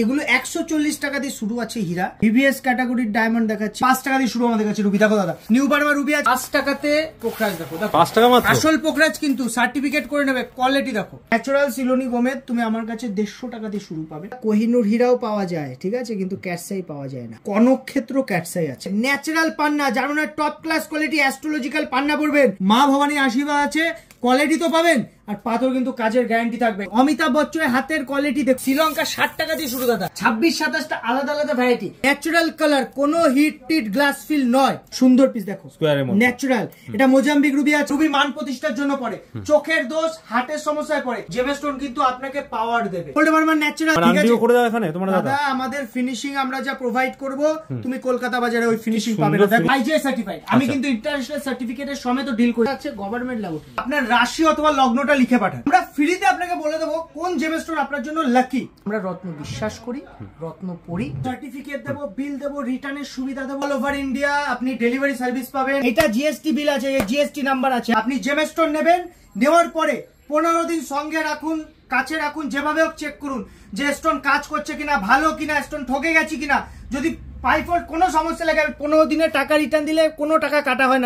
এগুলো 140 টাকা দিয়ে শুরু আছে হীরা। ভিভিএস ক্যাটাগরির ডায়মন্ড দেখাচ্ছি 5 টাকা দিয়ে শুরু আমাদের কাছে রুবি। দেখো দাদা নিউ বার্মা রুবি আছে 5 টাকাতে। পোখরাজ দেখো 5 টাকা মাত্র, আসল পোখরাজ কিন্তু সার্টিফিকেট করে নেবে। কোয়ালিটি দেখো ন্যাচারাল সিলোনি গোমেদ তুমি আমার কাছে 150 টাকা দিয়ে শুরু পাবে। কোহিনুর হীরাও পাওয়া যায় ঠিক আছে, কিন্তু ক্যাটসাই পাওয়া যায় না। কনক ক্ষেত্র ক্যাটসাই আছে। ন্যাচারাল পান্না যার মানে টপ ক্লাস কোয়ালিটি অ্যাস্ট্রোলজিক্যাল পান্না পড়বেন। মা ভবানী আশীর্বাদ আছে, কোয়ালিটি তো পাবেন আর পাথর কিন্তু কাজের গ্যারান্টি থাকবে। অমিতাভ বচ্চনের হাতের কোয়ালিটি দেখ। শ্রীলঙ্কা 60 টাকা দিয়ে শুরু দাদা। 26-27টা আলাদা আলাদা ভ্যারাইটি। ন্যাচারাল কালার, কোনো হিট টিট গ্লাস ফিল নয়। সুন্দর পিস দেখো ন্যাচারাল। এটা মোজাম্বিক রুবি আছে। রুবি মান প্রতিষ্ঠার জন্য পড়ে, চোখের দোষ হার্টের সমস্যায় পড়ে। জেমস্টোন কিন্তু আপনাকে পাওয়ার দেবে। গোল্ড বার্মার ন্যাচারাল ঠিক আছে করে দাও এখানে তোমার দাদা। আমাদের ফিনিশিং আমরা যা প্রোভাইড করব তুমি কলকাতা বাজারে ওই ফিনিশিং পাবে না। দেখো আইজিআই সার্টিফাইড। আমি কিন্তু ইন্টারন্যাশনাল সার্টিফিকেটের সমেত ডিল করে আছে গভর্নমেন্ট লাগু। আপনার রাশি অথবা লগ্নটা লিখে পাঠান, আমরা ফ্রিতে আপনাকে বলে দেবো কোন জেমস্টোন আপনার জন্য লাকি। আমরা রত্ন বিশ্বাস করি, রত্ন পড়ি, সার্টিফিকেট দেবো, বিল দেবো, রিটার্নের সুবিধা দেবো। অল ওভার ইন্ডিয়া আপনি ডেলিভারি সার্ভিস পাবেন। এটা জিএসটি বিল আছে, জিএসটি নাম্বার আছে। আপনি জেমস্টোন নেবেন, নেওয়ার পরে 15 দিন সঙ্গে রাখুন, কাছে রাখুন, যেভাবে হোক চেক করুন যে স্টোন কাজ করছে কিনা, ভালো কিনা, স্টোন ঠকে গেছে কিনা। যদি পাইফল্ট কোনো সমস্যা লাগে 15 দিনের টাকা রিটার্ন দিলে কোনো টাকা কাটা হয় না।